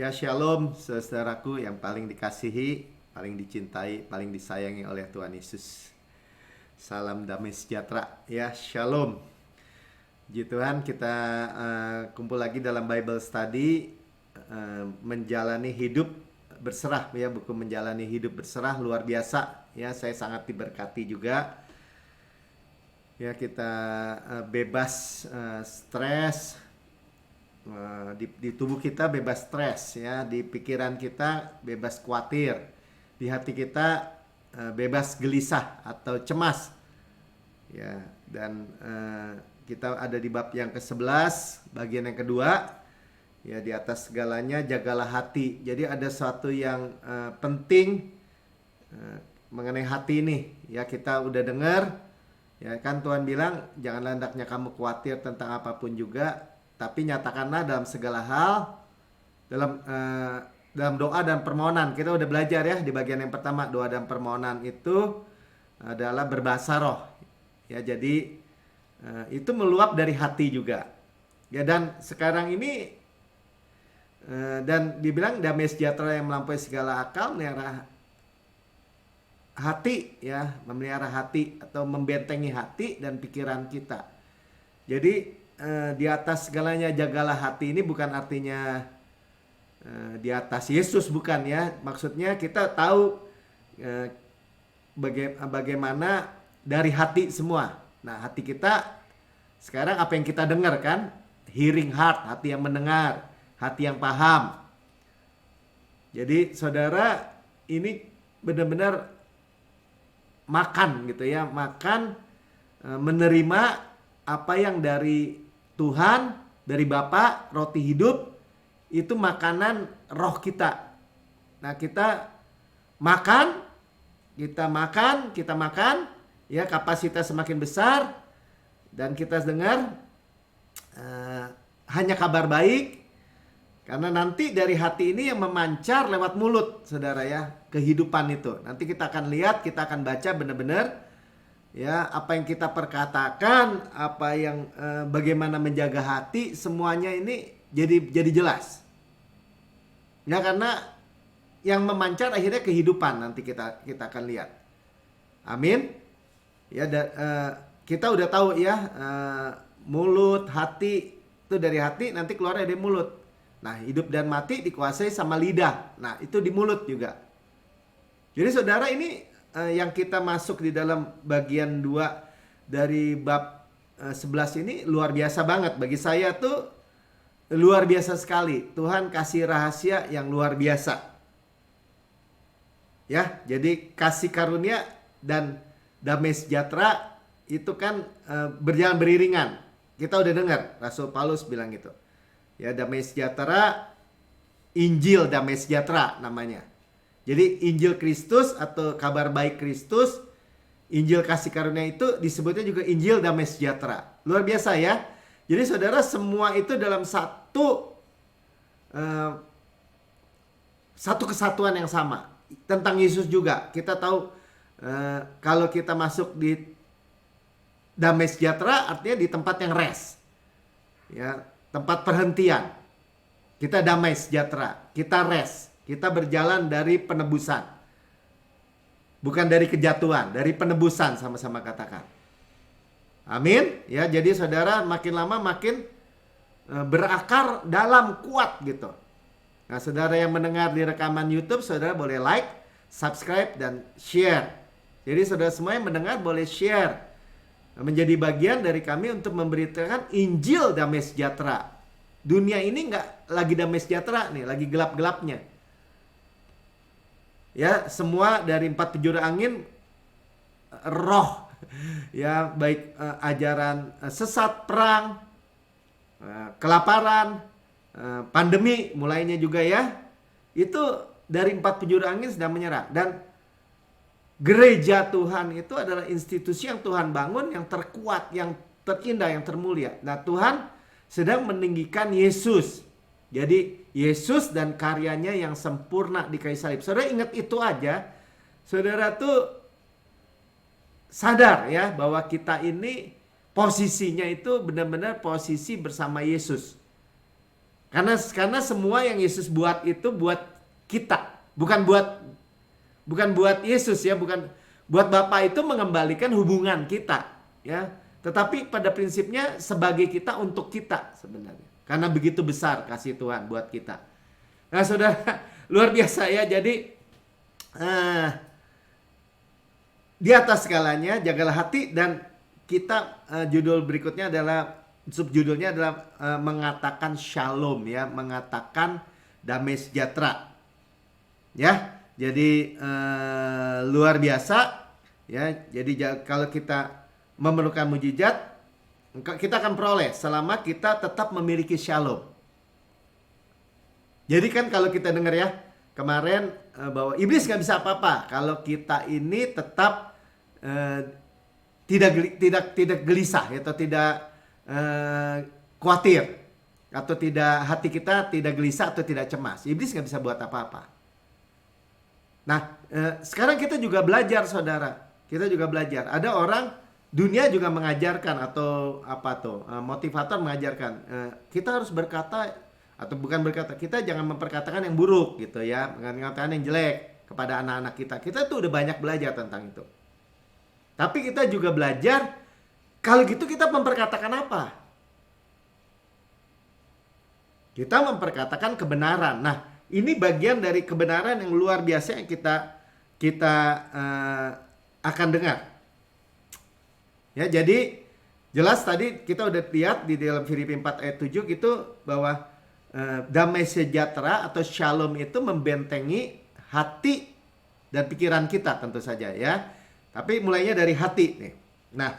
Ya, shalom saudaraku yang paling dikasihi, paling dicintai, paling disayangi oleh Tuhan Yesus. Salam damai sejahtera. Ya, shalom. Puji Tuhan, kita kumpul lagi dalam Bible Study, menjalani hidup berserah. Ya, buku menjalani hidup berserah luar biasa. Ya, saya sangat diberkati juga. Ya, kita bebas stres. Di tubuh kita bebas stres, ya, di pikiran kita bebas khawatir, di hati kita bebas gelisah atau cemas, ya. Dan kita ada di bab yang ke-11 bagian yang kedua, ya, di atas segalanya jagalah hati. Jadi ada sesuatu yang penting mengenai hati ini, ya. Kita udah dengar, ya kan, Tuhan bilang janganlah hendaknya kamu khawatir tentang apapun juga, tapi nyatakanlah dalam segala hal dalam doa dan permohonan. Kita udah belajar, ya, di bagian yang pertama, doa dan permohonan itu adalah berbahasa roh, ya. Jadi itu meluap dari hati juga, ya. Dan sekarang ini dan dibilang damai sejahtera yang melampaui segala akal melihara hati, ya, memelihara hati atau membentengi hati dan pikiran kita. Jadi di atas segalanya jagalah hati ini bukan artinya di atas Yesus, bukan, ya. Maksudnya kita tahu bagaimana dari hati semua. Nah, hati kita sekarang apa yang kita dengar, kan? Hearing heart, hati yang mendengar, hati yang paham. Jadi saudara ini benar-benar makan, gitu ya, makan, menerima apa yang dari Tuhan, dari Bapa, roti hidup, itu makanan roh kita. Nah, kita makan, ya, kapasitas semakin besar, dan kita dengar hanya kabar baik, karena nanti dari hati ini yang memancar lewat mulut, saudara, ya, kehidupan itu. Nanti kita akan lihat, kita akan baca benar-benar, ya, apa yang kita perkatakan, apa yang bagaimana menjaga hati, semuanya ini jadi jelas. Ya, karena yang memancar akhirnya kehidupan, nanti kita akan lihat. Amin. Ya, kita udah tahu, ya, mulut, hati, itu dari hati nanti keluar dari mulut. Nah, hidup dan mati dikuasai sama lidah. Nah, itu di mulut juga. Jadi saudara, ini yang kita masuk di dalam bagian 2 dari bab 11 ini luar biasa banget. Bagi saya tuh luar biasa sekali. Tuhan kasih rahasia yang luar biasa, ya. Jadi kasih karunia dan damai sejahtera itu kan berjalan beriringan. Kita udah dengar Rasul Paulus bilang gitu, ya, damai sejahtera, Injil damai sejahtera namanya. Jadi Injil Kristus atau kabar baik Kristus, Injil kasih karunia itu disebutnya juga Injil damai sejahtera. Luar biasa, ya. Jadi saudara, semua itu dalam satu kesatuan yang sama. Tentang Yesus juga kita tahu, kalau kita masuk di damai sejahtera artinya di tempat yang rest, ya, tempat perhentian. Kita damai sejahtera, kita rest. Kita berjalan dari penebusan, bukan dari kejatuhan, dari penebusan, sama-sama katakan. Amin. Ya, jadi saudara makin lama makin berakar dalam, kuat gitu. Nah, saudara yang mendengar di rekaman YouTube, saudara boleh like, subscribe, dan share. Jadi saudara semua yang mendengar boleh share, menjadi bagian dari kami untuk memberitakan Injil damai sejahtera. Dunia ini nggak lagi damai sejahtera nih, lagi gelap-gelapnya. Ya, semua dari 4 penjuru angin, roh, ya, baik ajaran sesat, perang, kelaparan, pandemi mulainya juga, ya. Itu dari 4 penjuru angin sedang menyerang. Dan gereja Tuhan itu adalah institusi yang Tuhan bangun, yang terkuat, yang terindah, yang termulia. Nah, Tuhan sedang meninggikan Yesus. Jadi Yesus dan karyanya yang sempurna di kayu salib. Saudara ingat itu aja, saudara tuh sadar, ya, bahwa kita ini posisinya itu benar-benar posisi bersama Yesus. Karena semua yang Yesus buat itu buat kita, bukan buat Yesus ya, bukan buat Bapa, itu mengembalikan hubungan kita ya. Tetapi pada prinsipnya sebagai kita untuk kita sebenarnya. Karena begitu besar kasih Tuhan buat kita. Nah, Saudara, luar biasa ya. Jadi di atas segalanya jagalah hati, dan kita judul berikutnya adalah, subjudulnya adalah mengatakan shalom ya, mengatakan damai sejahtera. Ya. Jadi luar biasa ya. Jadi kalau kita memerlukan mujizat, kita akan peroleh selama kita tetap memiliki shalom. Jadi kan kalau kita dengar ya kemarin bahwa iblis nggak bisa apa-apa kalau kita ini tetap tidak gelisah atau tidak khawatir, atau tidak, hati kita tidak gelisah atau tidak cemas. Iblis nggak bisa buat apa-apa. Nah, sekarang kita juga belajar, Saudara. Kita juga belajar. Ada orang, dunia juga mengajarkan, atau motivator mengajarkan, kita harus berkata, atau bukan berkata, kita jangan memperkatakan yang buruk gitu ya, mengatakan yang jelek kepada anak-anak kita. Kita tuh udah banyak belajar tentang itu. Tapi kita juga belajar, kalau gitu kita memperkatakan apa? Kita memperkatakan kebenaran. Nah, ini bagian dari kebenaran yang luar biasa yang kita akan dengar. Ya, jadi jelas tadi kita udah lihat di dalam Filipi 4 ayat 7 gitu, bahwa damai sejahtera atau shalom itu membentengi hati dan pikiran kita tentu saja ya. Tapi mulainya dari hati nih. Nah,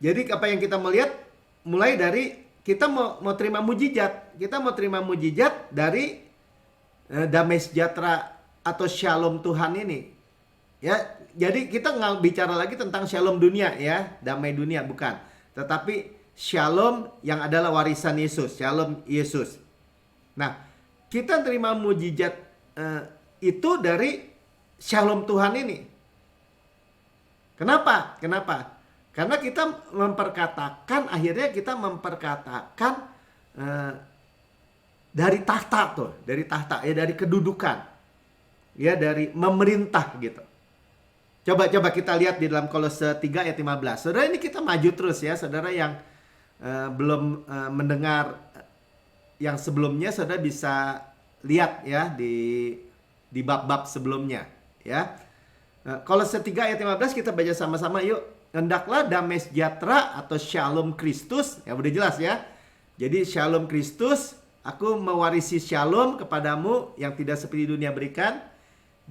jadi apa yang kita melihat mulai dari kita mau terima mujizat. Kita mau terima mujizat dari damai sejahtera atau shalom Tuhan ini. Ya, jadi kita nggak bicara lagi tentang shalom dunia ya, damai dunia, bukan. Tetapi shalom yang adalah warisan Yesus, shalom Yesus. Nah, kita terima mujizat itu dari shalom Tuhan ini. Kenapa? Karena kita memperkatakan, akhirnya kita memperkatakan dari tahta tuh, dari tahta ya, dari kedudukan, ya, dari memerintah gitu. Coba kita lihat di dalam Kolose 3 ayat 15. Saudara, ini kita maju terus ya, saudara yang belum mendengar yang sebelumnya, saudara bisa lihat ya di bab-bab sebelumnya ya. Kolose 3 ayat 15 kita baca sama-sama yuk. Hendaklah damai sejahtera atau shalom Kristus, ya udah jelas ya. Jadi shalom Kristus, aku mewarisi shalom kepadamu yang tidak seperti dunia berikan.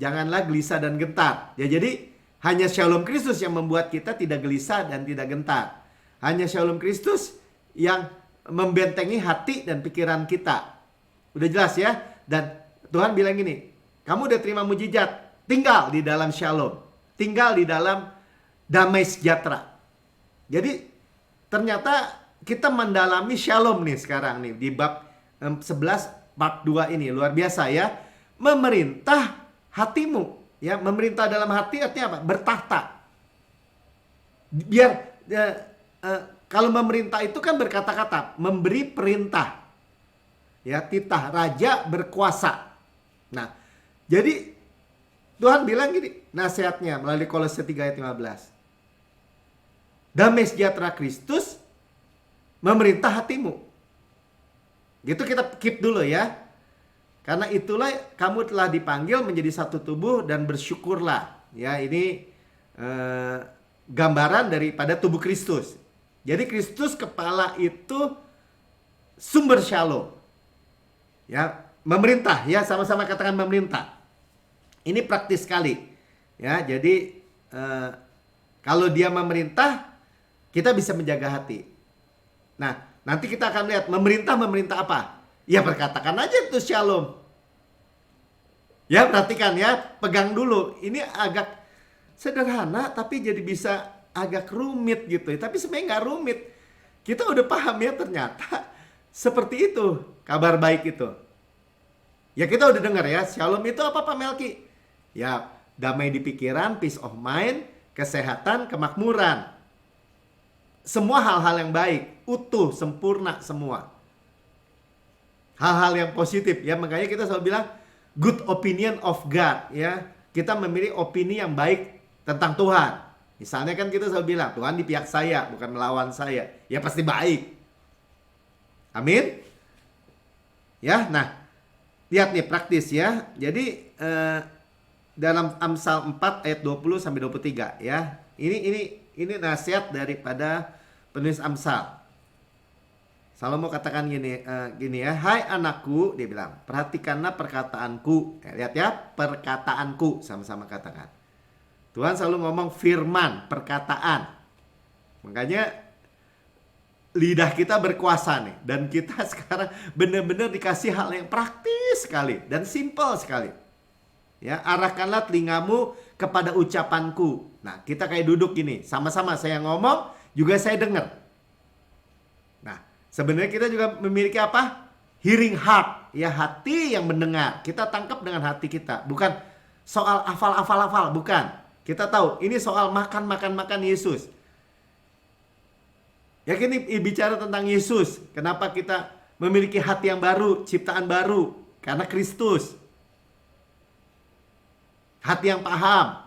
Janganlah gelisah dan gentar. Ya, jadi hanya shalom Kristus yang membuat kita tidak gelisah dan tidak gentar. Hanya shalom Kristus yang membentengi hati dan pikiran kita. Udah jelas ya. Dan Tuhan bilang gini, kamu udah terima mujizat, tinggal di dalam shalom, tinggal di dalam damai sejahtera. Jadi ternyata kita mendalami shalom nih sekarang nih di bab 11 bab 2 ini, luar biasa ya. Memerintah hatimu ya, memerintah dalam hati artinya apa? Bertahta. Biar kalau memerintah itu kan berkata-kata, memberi perintah. Ya, titah raja berkuasa. Nah, jadi Tuhan bilang gini, nasihatnya melalui Kolose 3 ayat 15. Damai sejahtera Kristus memerintah hatimu. Gitu kita keep dulu ya. Karena itulah kamu telah dipanggil menjadi satu tubuh dan bersyukurlah. Ya, ini gambaran daripada tubuh Kristus. Jadi Kristus kepala itu sumber shalom. Ya, memerintah ya, sama-sama katakan memerintah. Ini praktis sekali. Ya, jadi kalau dia memerintah, kita bisa menjaga hati. Nah, nanti kita akan lihat memerintah apa? Ya, perkatakan aja itu shalom. Ya, perhatikan ya, pegang dulu. Ini agak sederhana tapi jadi bisa agak rumit gitu. Tapi sebenarnya nggak rumit. Kita udah paham ya, ternyata seperti itu kabar baik itu. Ya, kita udah dengar ya, shalom itu apa Pak Melki? Ya, damai di pikiran, peace of mind, kesehatan, kemakmuran. Semua hal-hal yang baik, utuh, sempurna semua. hal-hal yang positif ya. Makanya kita selalu bilang good opinion of God ya. Kita memiliki opini yang baik tentang Tuhan. Misalnya kan kita selalu bilang Tuhan di pihak saya, bukan melawan saya. Ya pasti baik. Amin. Ya, nah lihat nih praktis ya. Jadi dalam Amsal 4 ayat 20 sampai 23 ya. Ini nasihat daripada penulis Amsal. Salomo katakan gini ya, hai anakku, dia bilang, perhatikanlah perkataanku. Lihat ya, perkataanku, sama-sama katakan. Tuhan selalu ngomong firman, perkataan. Makanya lidah kita berkuasa nih, dan kita sekarang benar-benar dikasih hal yang praktis sekali dan simple sekali. Ya, arahkanlah telingamu kepada ucapanku. Nah, kita kayak duduk gini, sama-sama saya ngomong, juga saya dengar. Nah, sebenarnya kita juga memiliki apa? Hearing heart, ya hati yang mendengar. Kita tangkap dengan hati kita, bukan soal hafal, bukan. Kita tahu ini soal makan Yesus. Ya ini bicara tentang Yesus. Kenapa kita memiliki hati yang baru, ciptaan baru? Karena Kristus. Hati yang paham,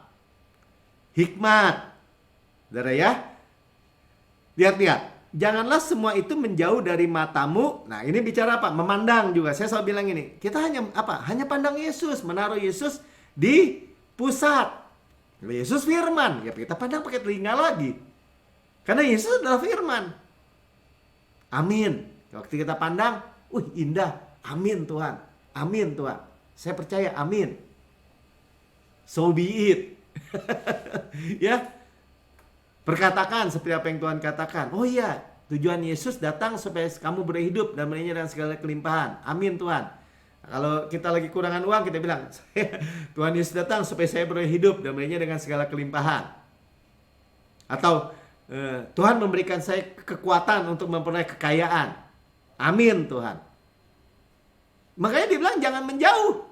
hikmat. Saudara ya. Lihat. Janganlah semua itu menjauh dari matamu. Nah, ini bicara apa? Memandang juga. Saya selalu bilang ini. Kita hanya apa? Hanya pandang Yesus, menaruh Yesus di pusat. Yesus firman. Ya kita pandang pakai telinga lagi. Karena Yesus adalah firman. Amin. Waktu kita pandang, indah. Amin Tuhan. Amin Tuhan. Saya percaya, amin. So be it. Ya. Perkatakan seperti apa yang Tuhan katakan. Oh iya, tujuan Yesus datang supaya kamu berhidup dan melayani dengan segala kelimpahan. Amin Tuhan. Kalau kita lagi kurangan uang, kita bilang, Tuhan Yesus datang supaya saya berhidup dan melayani dengan segala kelimpahan. Atau Tuhan memberikan saya kekuatan untuk memperoleh kekayaan. Amin Tuhan. Makanya dibilang jangan menjauh.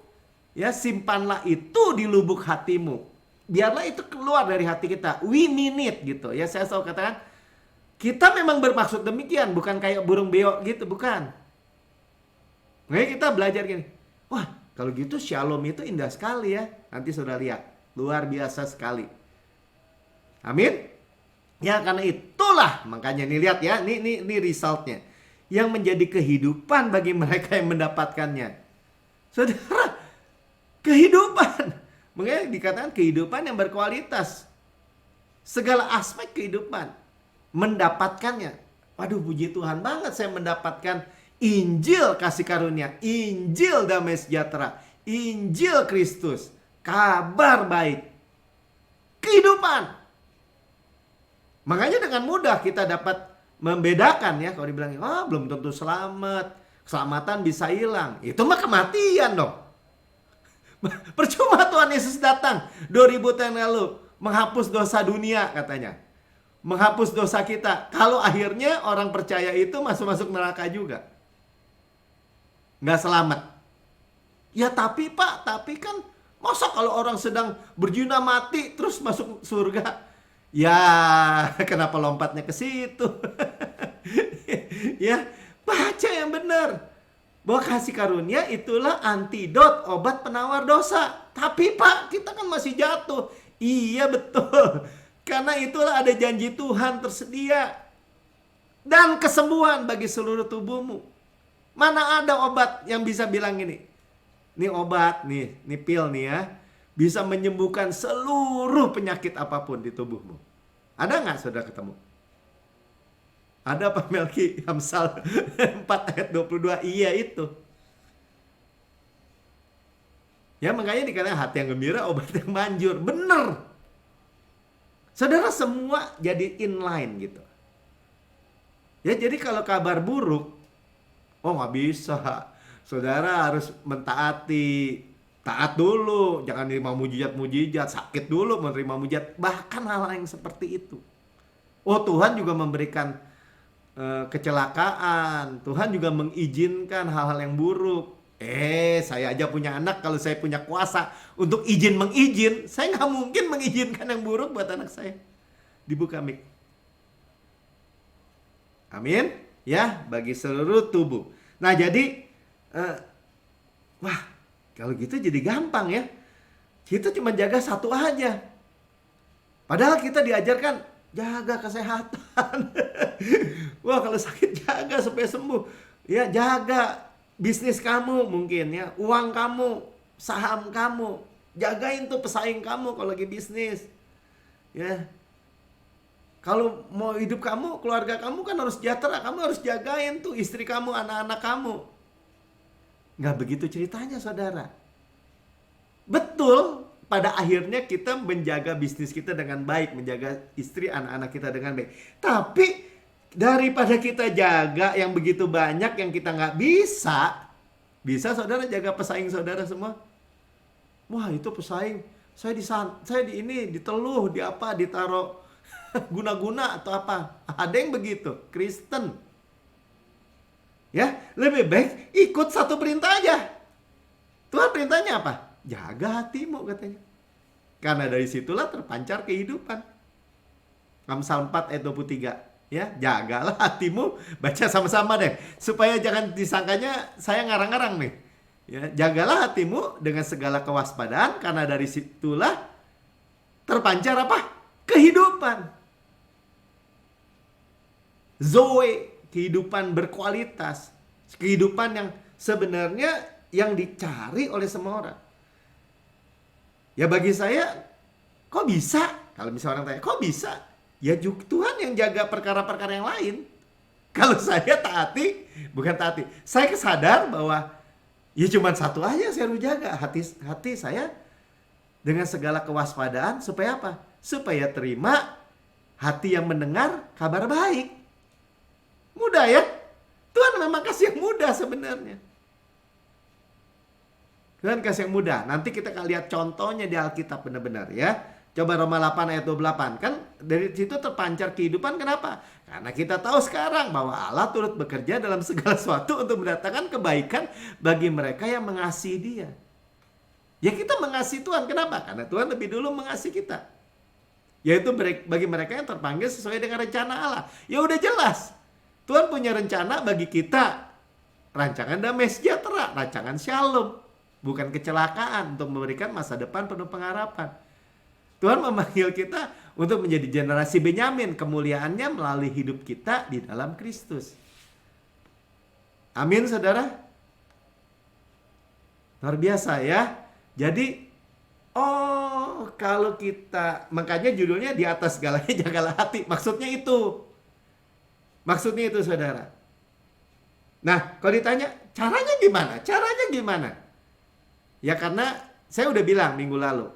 Ya, simpanlah itu di lubuk hatimu. Biarlah itu keluar dari hati kita. We mean it gitu. Ya, saya selalu katakan, kita memang bermaksud demikian, bukan kayak burung beo gitu, bukan. Makanya kita belajar gini. Wah, kalau gitu shalom itu indah sekali ya. Nanti sudah lihat, luar biasa sekali. Amin. Ya, karena itulah makanya nih lihat ya, ini resultnya yang menjadi kehidupan bagi mereka yang mendapatkannya. Saudara, kehidupan. Makanya dikatakan kehidupan yang berkualitas. Segala aspek kehidupan mendapatkannya. Waduh, puji Tuhan banget saya mendapatkan Injil kasih karunia, Injil damai sejahtera, Injil Kristus, kabar baik, kehidupan. Makanya dengan mudah kita dapat membedakan ya. Kalau dibilang, belum tentu selamat, keselamatan bisa hilang. Itu mah kematian dong. Percuma Tuhan Yesus datang 2000 tahun lalu menghapus dosa dunia katanya. Menghapus dosa kita. Kalau akhirnya orang percaya itu masuk neraka juga. Nggak selamat. Ya tapi Pak, tapi kan masa kalau orang sedang berzina mati terus masuk surga? Ya, kenapa lompatnya ke situ? Ya, baca yang benar. Bahwa kasih karunia itulah antidot, obat penawar dosa. Tapi Pak, kita kan masih jatuh. Iya betul. Karena itulah ada janji Tuhan tersedia. Dan kesembuhan bagi seluruh tubuhmu. Mana ada obat yang bisa bilang ini. Ini obat nih pil nih ya. Bisa menyembuhkan seluruh penyakit apapun di tubuhmu. Ada nggak saudara ketemu? Ada Pak Melki, Amsal 4 ayat 22. Iya itu. Ya makanya dikatakan hati yang gembira, obat yang manjur. Bener. Saudara semua jadi inline gitu. Ya jadi kalau kabar buruk, nggak bisa. Saudara harus mentaati. Taat dulu. Jangan menerima mujizat. Sakit dulu menerima mujizat. Bahkan hal yang seperti itu. Tuhan juga memberikan kecelakaan. Tuhan juga mengizinkan hal-hal yang buruk. Saya aja punya anak. Kalau saya punya kuasa untuk mengizin, saya nggak mungkin mengizinkan yang buruk buat anak saya. Dibuka mic. Amin. Ya, bagi seluruh tubuh. Nah jadi eh, wah kalau gitu jadi gampang ya. Kita cuma jaga satu aja. Padahal kita diajarkan jaga kesehatan. Wah kalau sakit jaga supaya sembuh. Ya jaga bisnis kamu mungkin ya. Uang kamu, saham kamu. Jagain tuh pesaing kamu kalau lagi bisnis. Ya. Kalau mau hidup kamu, keluarga kamu kan harus sejahtera. Kamu harus jagain tuh istri kamu, anak-anak kamu. Nggak begitu ceritanya saudara. Betul, pada akhirnya kita menjaga bisnis kita dengan baik, menjaga istri, anak-anak kita dengan baik. Tapi daripada kita jaga yang begitu banyak yang kita nggak bisa, bisa saudara jaga pesaing saudara semua? Wah itu pesaing, saya di ini diteluh, di apa, ditaruh guna-guna atau apa. Ada yang begitu, Kristen. Ya, lebih baik ikut satu perintah aja. Tuhan perintahnya apa? Jaga hatimu katanya. Karena dari situlah terpancar kehidupan. Amsal 4 ayat 23. Ya, jagalah hatimu. Baca sama-sama deh. Supaya jangan disangkanya saya ngarang-ngarang nih. Ya, jagalah hatimu dengan segala kewaspadaan. Karena dari situlah terpancar apa? Kehidupan. Zoe, kehidupan berkualitas. Kehidupan yang sebenarnya yang dicari oleh semua orang. Ya bagi saya, kok bisa? Kalau misalnya orang tanya, kok bisa? Ya Tuhan yang jaga perkara-perkara yang lain. Kalau saya taati, bukan taati. Saya kesadar bahwa ya cuma satu aja saya harus jaga. Hati saya dengan segala kewaspadaan. Supaya apa? Supaya terima hati yang mendengar kabar baik. Mudah ya? Tuhan memang kasih yang mudah sebenarnya. Tuhan kasih yang mudah. Nanti kita akan lihat contohnya di Alkitab benar-benar ya. Coba Roma 8 ayat 28. Kan dari situ terpancar kehidupan. Kenapa? Karena kita tahu sekarang bahwa Allah turut bekerja dalam segala sesuatu untuk mendatangkan kebaikan bagi mereka yang mengasihi Dia. Ya kita mengasihi Tuhan. Kenapa? Karena Tuhan lebih dulu mengasihi kita. Yaitu bagi mereka yang terpanggil sesuai dengan rencana Allah. Ya udah jelas. Tuhan punya rencana bagi kita. Rancangan damai sejahtera. Rancangan shalom. Bukan kecelakaan, untuk memberikan masa depan penuh pengharapan. Tuhan memanggil kita untuk menjadi generasi Benyamin. Kemuliaannya melalui hidup kita di dalam Kristus. Amin saudara. Luar biasa ya. Jadi kalau kita, makanya judulnya di atas segalanya jagalah hati. Maksudnya itu saudara. Nah kalau ditanya caranya gimana? Caranya gimana? Ya karena saya udah bilang minggu lalu,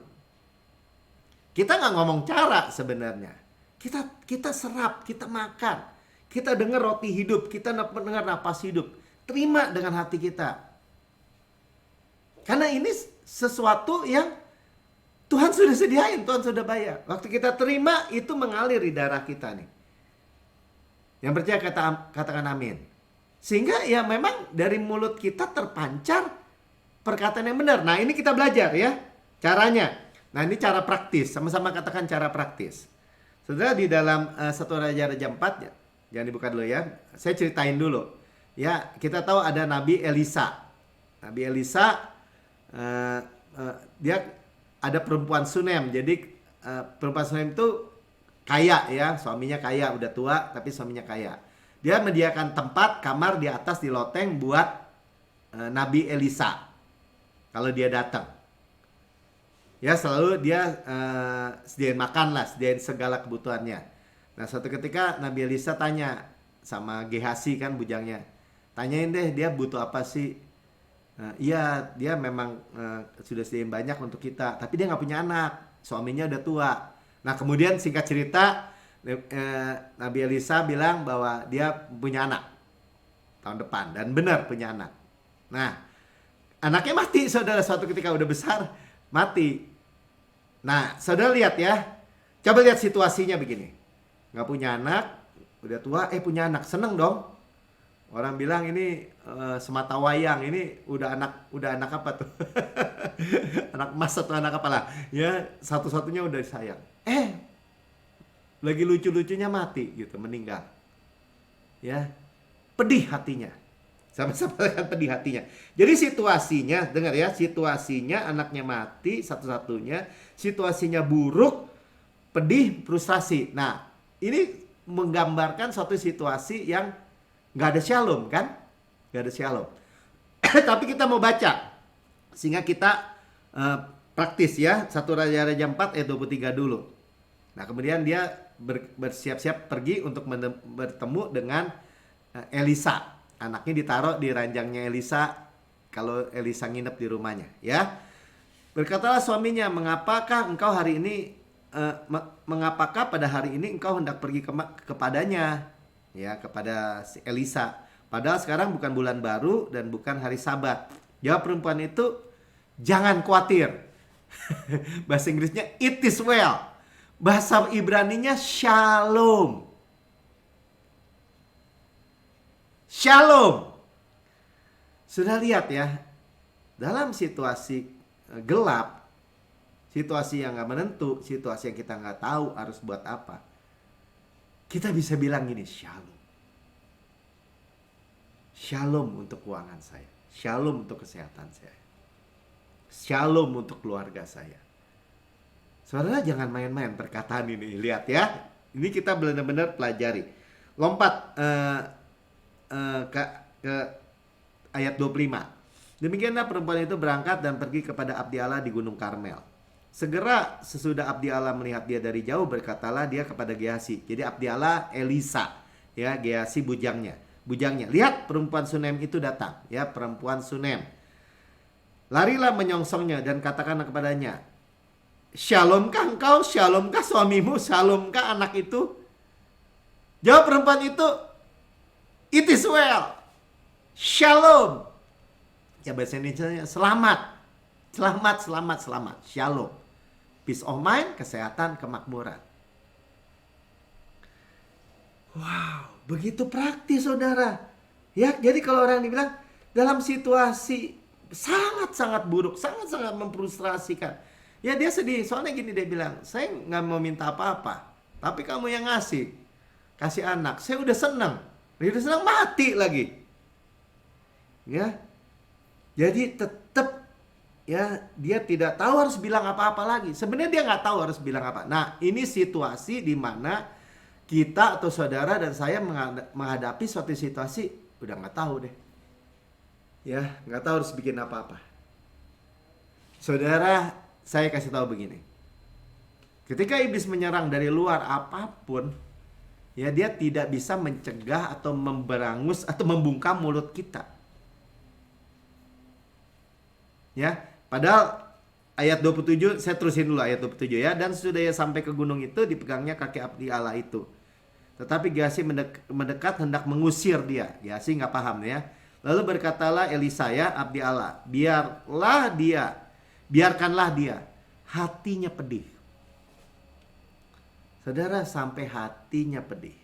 kita nggak ngomong cara sebenarnya. Kita serap, kita makan, kita dengar roti hidup, kita dengar napas hidup. Terima dengan hati kita. Karena ini sesuatu yang Tuhan sudah sediain, Tuhan sudah bayar. Waktu kita terima itu mengalir di darah kita nih. Yang percaya katakan amin. Sehingga ya memang dari mulut kita terpancar perkataan yang benar. Nah ini kita belajar ya caranya. Nah ini cara praktis. Sama-sama katakan cara praktis. Saudara di dalam 1 Raja-Raja 4 ya, jangan dibuka dulu ya. Saya ceritain dulu. Ya kita tahu ada Nabi Elisa. Nabi Elisa dia ada perempuan Sunem. Jadi perempuan Sunem itu kaya ya. Suaminya kaya, udah tua tapi suaminya kaya. Dia menyediakan tempat kamar di atas di loteng buat Nabi Elisa. Kalau dia datang, ya selalu dia sediain makan lah, sediain segala kebutuhannya. Nah suatu ketika Nabi Elisa tanya sama Gehazi kan bujangnya, tanyain deh dia butuh apa sih? Iya dia memang sudah sediain banyak untuk kita, tapi dia nggak punya anak, suaminya udah tua. Nah kemudian singkat cerita Nabi Elisa bilang bahwa dia punya anak tahun depan dan benar punya anak. Nah anaknya mati saudara, suatu ketika udah besar mati. Nah saudara lihat ya, coba lihat situasinya begini. Nggak punya anak, udah tua, punya anak, seneng dong. Orang bilang ini semata wayang, ini udah anak apa tuh? Anak emas atau anak apalah. Ya satu-satunya udah sayang. Lagi lucu-lucunya mati gitu, meninggal. Ya pedih hatinya. Sama-sama dengan pedih hatinya. Jadi situasinya, dengar ya, situasinya anaknya mati satu-satunya, situasinya buruk, pedih, frustasi. Nah, ini menggambarkan suatu situasi yang nggak ada shalom kan? Nggak ada shalom. Tapi kita mau baca sehingga kita praktis ya. 1 Raja-Raja 4 ayat 23 dulu. Nah, kemudian dia bersiap-siap pergi untuk bertemu dengan Elisa. Anaknya ditaruh di ranjangnya Elisa kalau Elisa nginep di rumahnya ya. Berkatalah suaminya, mengapakah pada hari ini engkau hendak pergi kepadanya, ya, kepada si Elisa. Padahal sekarang bukan bulan baru dan bukan hari Sabat. Jawab perempuan itu, jangan khawatir. Bahasa Inggrisnya it is well. Bahasa Ibraninya shalom. Shalom. Sudah lihat ya, dalam situasi gelap, situasi yang gak menentu, situasi yang kita gak tahu harus buat apa, kita bisa bilang gini, shalom. Shalom untuk keuangan saya. Shalom untuk kesehatan saya. Shalom untuk keluarga saya. Saudara jangan main-main perkataan ini. Lihat ya, ini kita benar-benar pelajari. Lompat ke ayat 25. Demikianlah perempuan itu berangkat dan pergi kepada Abdi Allah di Gunung Karmel. Segera sesudah Abdi Allah melihat dia dari jauh, berkatalah dia kepada Gehazi. Jadi Abdi Allah Elisa, ya, Gehazi bujangnya. Lihat perempuan Sunem itu datang, ya, perempuan Sunem. Larilah menyongsongnya dan katakanlah kepadanya, shalomkah engkau, shalomkah suamimu, shalomkah anak itu? Jawab perempuan itu, it is well. Shalom. Ya, bahasa Indonesia selamat. Selamat. Shalom. Peace of mind, kesehatan, kemakmuran. Wow, begitu praktis saudara. Ya, jadi kalau orang dibilang dalam situasi sangat-sangat buruk, sangat-sangat memfrustrasikan. Ya, dia sedih. Soalnya gini, dia bilang, saya nggak mau minta apa-apa, tapi kamu yang ngasih. Kasih anak, saya udah senang. Dia udah senang, mati lagi. Ya, jadi tetap ya, dia tidak tahu harus bilang apa-apa lagi. Sebenarnya dia nggak tahu harus bilang apa. Nah, ini situasi di mana kita atau saudara dan saya menghadapi suatu situasi udah nggak tahu deh. Ya, nggak tahu harus bikin apa-apa. Saudara, saya kasih tahu begini. Ketika iblis menyerang dari luar apapun, ya, dia tidak bisa mencegah atau memberangus atau membungkam mulut kita. Ya, padahal ayat 27, saya terusin dulu ayat 27 ya. Dan sesudah ia sampai ke gunung itu, dipegangnya kaki Abdi Allah itu. Tetapi Gehazi mendekat hendak mengusir dia. Gehazi nggak paham ya. Lalu berkatalah Elisa, ya, Abdi Allah, biarkanlah dia. Hatinya pedih. Saudara, sampai hatinya pedih.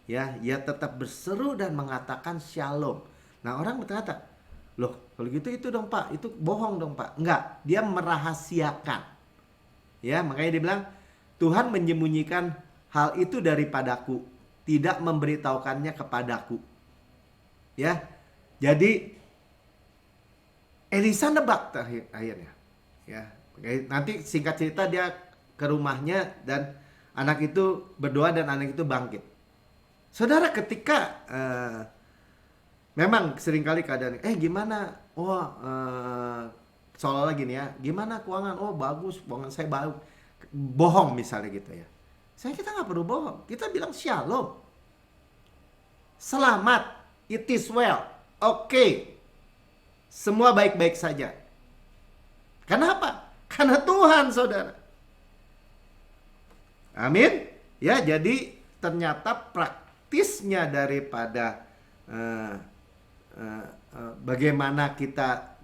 Ya, ia tetap berseru dan mengatakan shalom. Nah, orang berkata, loh, kalau gitu itu dong Pak, itu bohong dong Pak. Enggak, dia merahasiakan. Ya, makanya dia bilang, Tuhan menyembunyikan hal itu daripadaku, tidak memberitahukannya kepadaku. Ya, jadi Elisa nebak akhirnya. Ya, nanti singkat cerita dia ke rumahnya dan anak itu berdoa dan anak itu bangkit. Saudara, ketika memang seringkali keadaan, gimana? Seolah-olah gini ya, gimana keuangan? Oh, bagus, keuangan saya baik. Bohong misalnya gitu ya. Kita nggak perlu bohong. Kita bilang shalom. Selamat. It is well. Oke. Semua baik-baik saja. Kenapa? Karena Tuhan, saudara. Amin. Ya, jadi ternyata praktisnya daripada bagaimana kita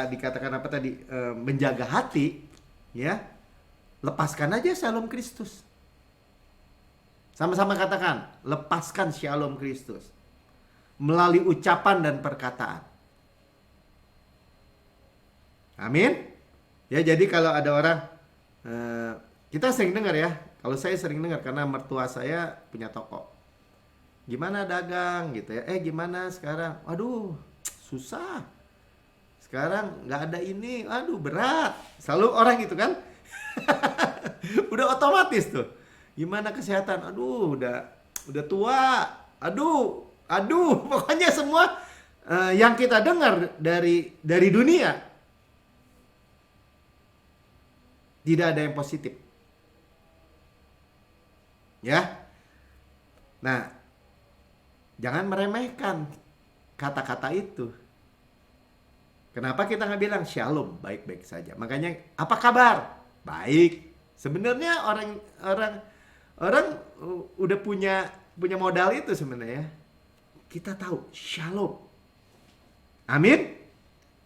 dikatakan apa tadi, menjaga hati, ya, lepaskan aja shalom Kristus. Sama-sama katakan, lepaskan shalom Kristus melalui ucapan dan perkataan. Amin. Ya, jadi kalau ada orang, kita sering dengar ya, kalau saya sering dengar karena mertua saya punya toko. Gimana dagang gitu ya. Gimana sekarang? Aduh, susah. Sekarang nggak ada ini, aduh berat. Selalu orang gitu kan. Udah otomatis tuh. Gimana kesehatan? Aduh, udah tua. Aduh, pokoknya semua yang kita dengar dari dunia tidak ada yang positif. Ya. Nah, jangan meremehkan kata-kata itu. Kenapa kita nggak bilang shalom, baik-baik saja? Makanya apa kabar? Baik. Sebenarnya orang udah punya modal itu sebenarnya. Kita tahu shalom. Amin.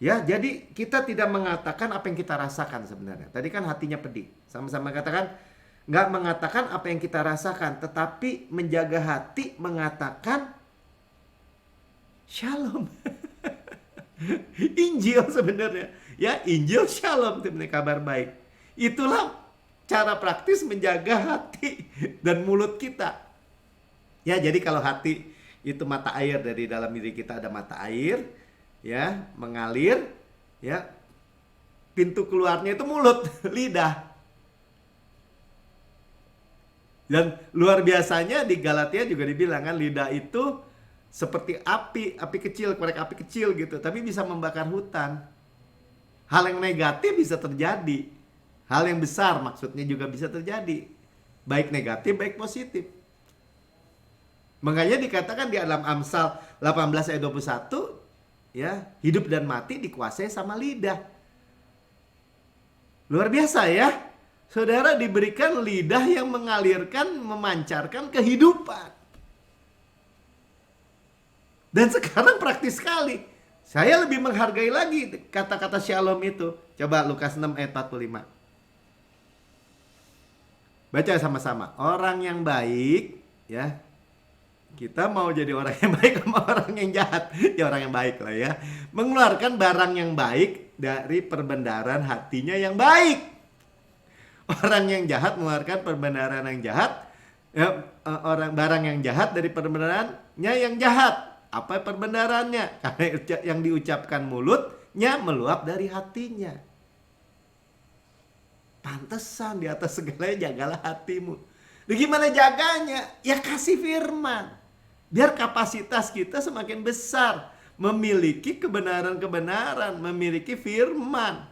Ya, jadi kita tidak mengatakan apa yang kita rasakan sebenarnya. Tadi kan hatinya pedih. Sama-sama katakan, nggak mengatakan apa yang kita rasakan, tetapi menjaga hati mengatakan shalom. Injil sebenarnya. Ya, Injil shalom, sebenarnya kabar baik. Itulah cara praktis menjaga hati dan mulut kita. Ya, jadi kalau hati itu mata air, dari dalam diri kita ada mata air, ya, mengalir, ya. Pintu keluarnya itu mulut, lidah. Dan luar biasanya di Galatia juga dibilang kan, lidah itu seperti api kecil, korek api kecil gitu, tapi bisa membakar hutan. Hal yang negatif bisa terjadi. Hal yang besar maksudnya juga bisa terjadi. Baik negatif, baik positif. Makanya dikatakan di dalam Amsal 18 ayat 21, ya, hidup dan mati dikuasai sama lidah. Luar biasa ya. Saudara diberikan lidah yang mengalirkan, memancarkan kehidupan. Dan sekarang praktis sekali. Saya lebih menghargai lagi kata-kata shalom itu. Coba Lukas 6 ayat 45. Baca sama-sama. Orang yang baik, ya. Kita mau jadi orang yang baik sama orang yang jahat. Ya orang yang baik lah ya. Mengeluarkan barang yang baik dari perbendaharaan hatinya yang baik. Orang yang jahat mengeluarkan perbendaharaan yang jahat. Ya, barang yang jahat dari perbendaharannya yang jahat. Apa perbendaharannya? Karena yang diucapkan mulutnya meluap dari hatinya. Pantesan di atas segalanya jagalah hatimu. Gimana jaganya? Ya kasih firman. Biar kapasitas kita semakin besar. Memiliki kebenaran-kebenaran. Memiliki firman.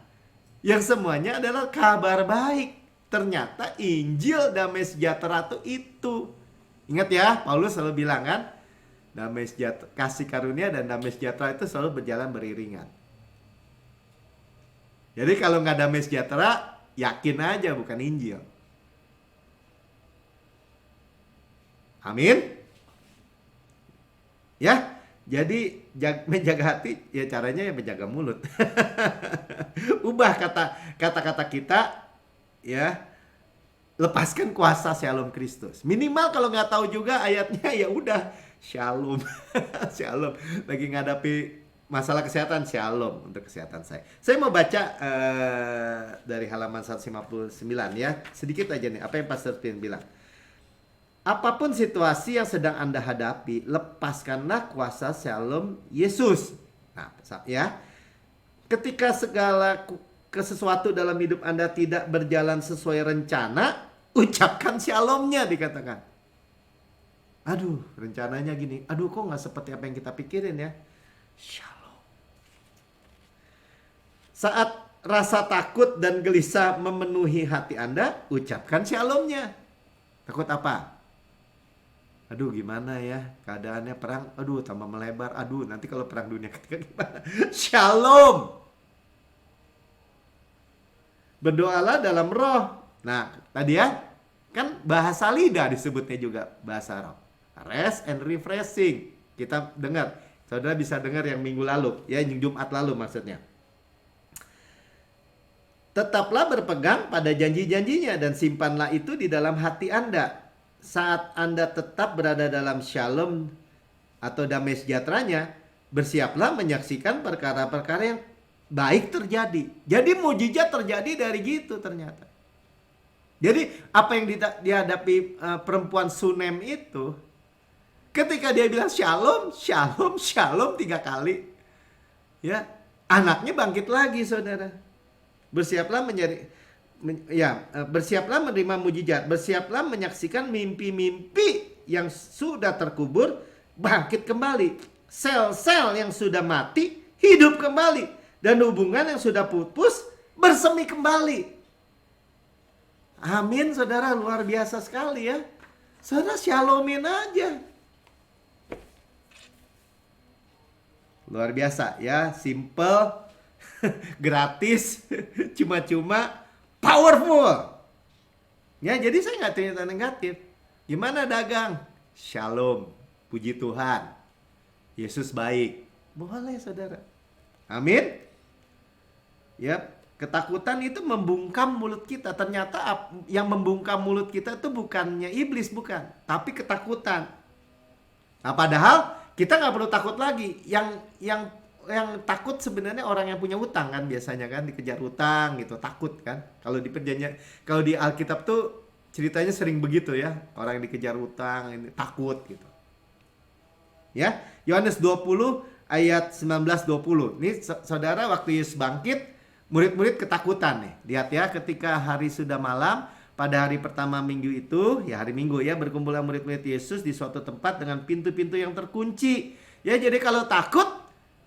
Yang semuanya adalah kabar baik. Ternyata Injil damai sejahtera itu. Ingat ya, Paulus selalu bilang kan, damai sejahtera, kasih karunia dan damai sejahtera itu selalu berjalan beriringan. Jadi kalau nggak damai sejahtera, yakin aja bukan Injil. Amin. Ya, jadi menjaga hati ya caranya ya menjaga mulut. Ubah kata-kata kita, ya. Lepaskan kuasa shalom Kristus. Minimal kalau nggak tahu juga ayatnya, ya udah shalom. Shalom. Lagi ngadapi masalah kesehatan, shalom untuk kesehatan saya. Saya mau baca dari halaman 159 ya. Sedikit aja nih apa yang Pastor Pin bilang. Apapun situasi yang sedang Anda hadapi, lepaskanlah kuasa shalom Yesus. Nah, ya. Ketika segala sesuatu dalam hidup Anda tidak berjalan sesuai rencana, ucapkan shalomnya, dikatakan. Aduh, rencananya gini. Aduh, kok nggak seperti apa yang kita pikirin ya. Shalom. Saat rasa takut dan gelisah memenuhi hati Anda, ucapkan shalomnya. Takut apa? Aduh, gimana ya keadaannya, perang. Aduh, tambah melebar. Aduh, nanti kalau perang dunia ketiga gimana? Shalom. Berdoalah dalam roh. Nah, tadi ya, kan bahasa lidah disebutnya juga bahasa roh. Rest and refreshing. Kita dengar. Saudara bisa dengar yang minggu lalu. Ya, Jumat lalu maksudnya. Tetaplah berpegang pada janji-janjinya dan simpanlah itu di dalam hati Anda. Saat Anda tetap berada dalam shalom atau damai sejahteranya, bersiaplah menyaksikan perkara-perkara yang baik terjadi. Jadi mujizat terjadi dari gitu ternyata. Jadi apa yang dihadapi perempuan Sunem itu, Ketika dia bilang shalom, shalom, shalom 3 kali, ya, anaknya bangkit lagi, saudara. Bersiaplah bersiaplah menerima mujizat, bersiaplah menyaksikan mimpi-mimpi yang sudah terkubur bangkit kembali. Sel-sel yang sudah mati hidup kembali, dan hubungan yang sudah putus bersemi kembali. Amin, saudara, luar biasa sekali ya. Saudara shalomin aja. Luar biasa ya, simple, gratis, cuma-cuma, powerful. Ya, jadi saya nggak cerita negatif. Gimana dagang? Shalom, puji Tuhan. Yesus baik. Boleh, saudara. Amin. Ya, ketakutan itu membungkam mulut kita. Ternyata yang membungkam mulut kita itu bukannya iblis, bukan, tapi ketakutan. Nah, padahal kita nggak perlu takut lagi. Yang takut sebenarnya orang yang punya utang kan, biasanya kan dikejar utang gitu, takut kan. Kalau di perjanjian, kalau di Alkitab tuh ceritanya sering begitu ya, orang yang dikejar utang ini takut gitu. Ya, Yohanes 20 ayat 19-20. Ini saudara, waktu Yesus bangkit, murid-murid ketakutan nih. Lihat ya, ketika hari sudah malam, pada hari pertama minggu itu, ya hari Minggu ya, berkumpullah murid-murid Yesus di suatu tempat dengan pintu-pintu yang terkunci. Ya, jadi kalau takut,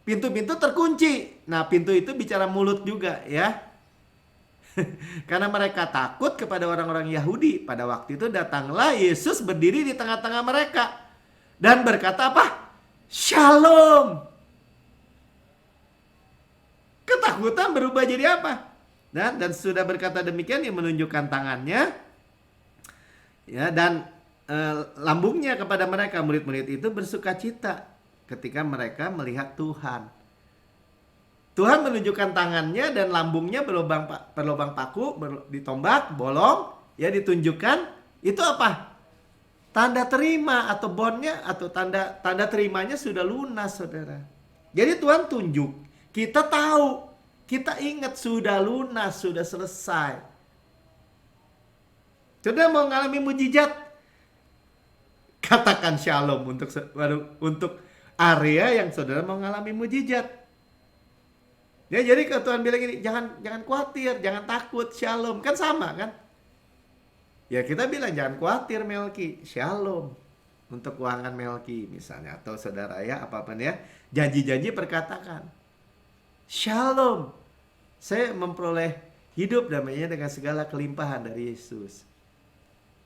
pintu-pintu terkunci. Nah, pintu itu bicara mulut juga ya. Karena mereka takut kepada orang-orang Yahudi. Pada waktu itu datanglah Yesus berdiri di tengah-tengah mereka dan berkata apa? Shalom. Ketakutan berubah jadi apa? Dan sudah berkata demikian, dia menunjukkan tangannya ya, dan lambungnya kepada mereka. Murid-murid itu bersukacita ketika mereka melihat Tuhan. Tuhan menunjukkan tangannya dan lambungnya berlubang paku, ditombak, bolong, ya, ditunjukkan. Itu apa? Tanda terima atau bondnya atau tanda terimanya sudah lunas, saudara. Jadi Tuhan tunjuk, kita tahu, kita ingat sudah lunas, sudah selesai. Saudara mau mengalami mujizat? Katakan shalom untuk area yang saudara mau mengalami mujizat. Ya, jadi kalau Tuhan bilang ini, jangan khawatir, jangan takut, shalom, kan sama kan? Ya, kita bilang jangan khawatir Melki, shalom untuk keuangan Melki misalnya, atau saudara ya, apapun ya, janji-janji perkatakan shalom, saya memperoleh hidup damainya dengan segala kelimpahan dari Yesus.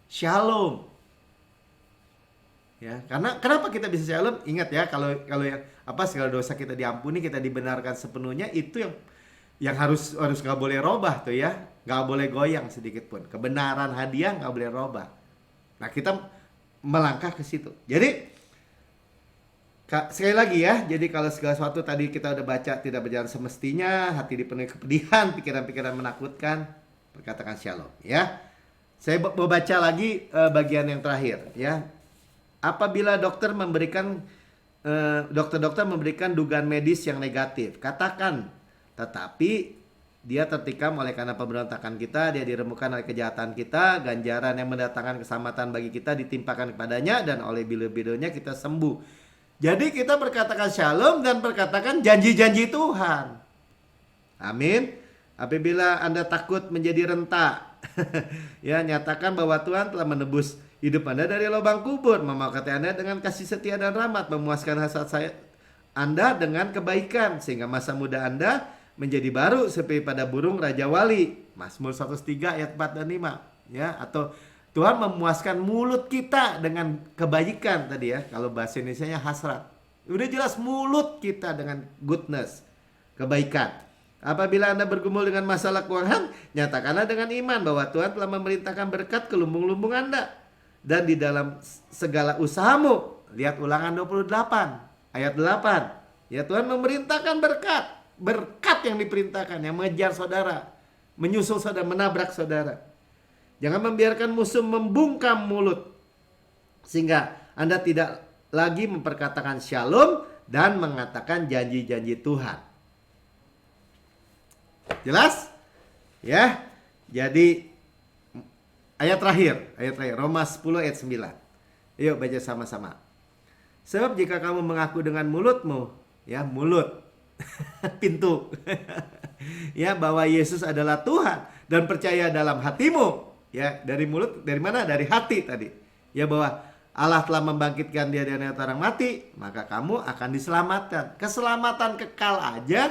Shalom. Ya, karena kenapa kita bisa shalom? Ingat ya, kalau yang segala dosa kita diampuni, kita dibenarkan sepenuhnya, itu yang harus nggak boleh robah tuh ya, nggak boleh goyang sedikit pun. Kebenaran hadiah nggak boleh robah. Nah, kita melangkah ke situ. Jadi sekali lagi ya, jadi kalau segala sesuatu tadi kita udah baca tidak berjalan semestinya, hati dipenuhi kepedihan, pikiran-pikiran menakutkan, perkatakan shalom ya. Saya mau baca lagi bagian yang terakhir ya. Apabila dokter memberikan dugaan medis yang negatif, katakan, tetapi dia tertikam oleh karena pemberontakan kita, dia diremukkan oleh kejahatan kita, ganjaran yang mendatangkan keselamatan bagi kita ditimpakan kepadanya, dan oleh bela-belanya kita sembuh. Jadi kita berkatakan shalom dan berkatakan janji-janji Tuhan. Amin. Apabila Anda takut menjadi renta, ya, nyatakan bahwa Tuhan telah menebus hidup Anda dari lubang kubur, memberkati Anda dengan kasih setia dan rahmat, memuaskan hasrat Anda dengan kebaikan, sehingga masa muda Anda menjadi baru seperti pada burung Raja Wali. Mazmur 103 ayat 4 dan 5. Ya, atau Tuhan memuaskan mulut kita dengan kebaikan tadi ya. Kalau bahasa Indonesianya hasrat. Udah jelas mulut kita dengan goodness, kebaikan. Apabila Anda bergumul dengan masalah keuangan, nyatakanlah dengan iman bahwa Tuhan telah memerintahkan berkat ke lumbung-lumbung Anda. Dan di dalam segala usahamu, lihat Ulangan 28 ayat 8. Ya, Tuhan memerintahkan berkat yang diperintahkan, yang mengejar saudara, menyusul saudara, menabrak saudara. Jangan membiarkan musuh membungkam mulut, sehingga Anda tidak lagi memperkatakan shalom dan mengatakan janji-janji Tuhan. Jelas? Ya. Jadi ayat terakhir Roma 10 ayat 9. Yuk baca sama-sama. Sebab jika kamu mengaku dengan mulutmu, ya mulut, pintu, ya bahwa Yesus adalah Tuhan dan percaya dalam hatimu, ya dari mulut, dari mana? Dari hati tadi. Ya bahwa Allah telah membangkitkan dia dari antara orang mati, maka kamu akan diselamatkan. Keselamatan kekal aja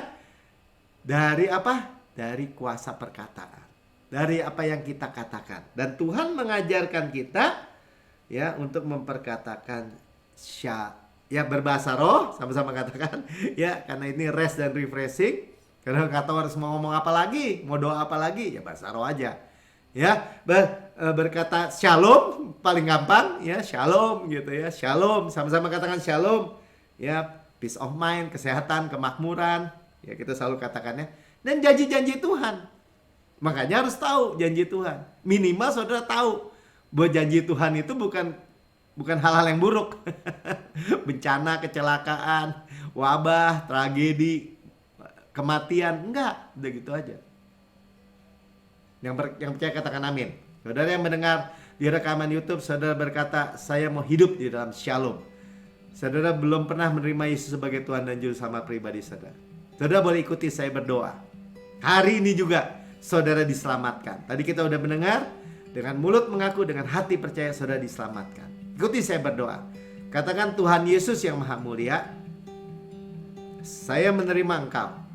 dari apa? Dari kuasa perkataan. Dari apa yang kita katakan. Dan Tuhan mengajarkan kita ya untuk memperkatakan ya berbahasa roh, sama-sama katakan ya, karena ini rest dan refreshing. Karena kata harus mau ngomong apa lagi, mau doa apa lagi, ya bahasa roh aja. Ya, berkata shalom paling gampang ya, shalom gitu ya. Shalom, sama-sama katakan shalom. Ya, peace of mind, kesehatan, kemakmuran, ya kita selalu katakannya. Dan janji-janji Tuhan. Makanya harus tahu janji Tuhan. Minimal saudara tahu bahwa janji Tuhan itu bukan hal-hal yang buruk. Bencana, kecelakaan, wabah, tragedi, kematian, enggak, udah gitu aja. Yang percaya katakan amin. Saudara yang mendengar di rekaman YouTube, saudara berkata, saya mau hidup di dalam shalom. Saudara belum pernah menerima Yesus sebagai Tuhan dan Juru Selamat pribadi saudara. Saudara boleh ikuti saya berdoa. Hari ini juga saudara diselamatkan. Tadi kita udah mendengar, dengan mulut mengaku, dengan hati percaya saudara diselamatkan. Ikuti saya berdoa. Katakan, Tuhan Yesus yang Maha Mulia, saya menerima Engkau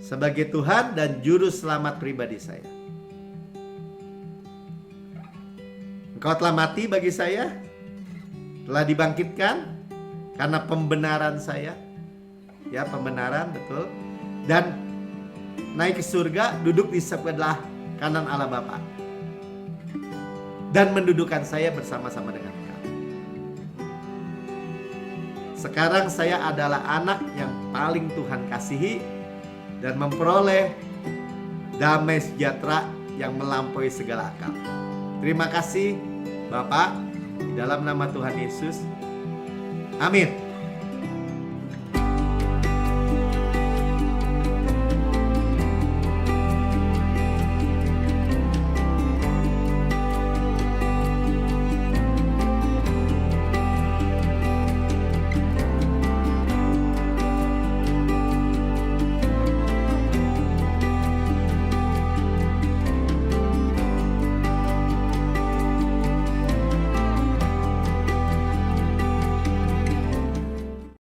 sebagai Tuhan dan Juru Selamat pribadi saya. Engkau telah mati bagi saya, telah dibangkitkan karena pembenaran saya. Ya, pembenaran, betul. Dan naik ke surga, duduk di sebelah kanan Allah Bapa. Dan mendudukkan saya bersama-sama dengan Engkau. Sekarang saya adalah anak yang paling Tuhan kasihi dan memperoleh damai sejahtera yang melampaui segala akal. Terima kasih Bapak, di dalam nama Tuhan Yesus. Amin.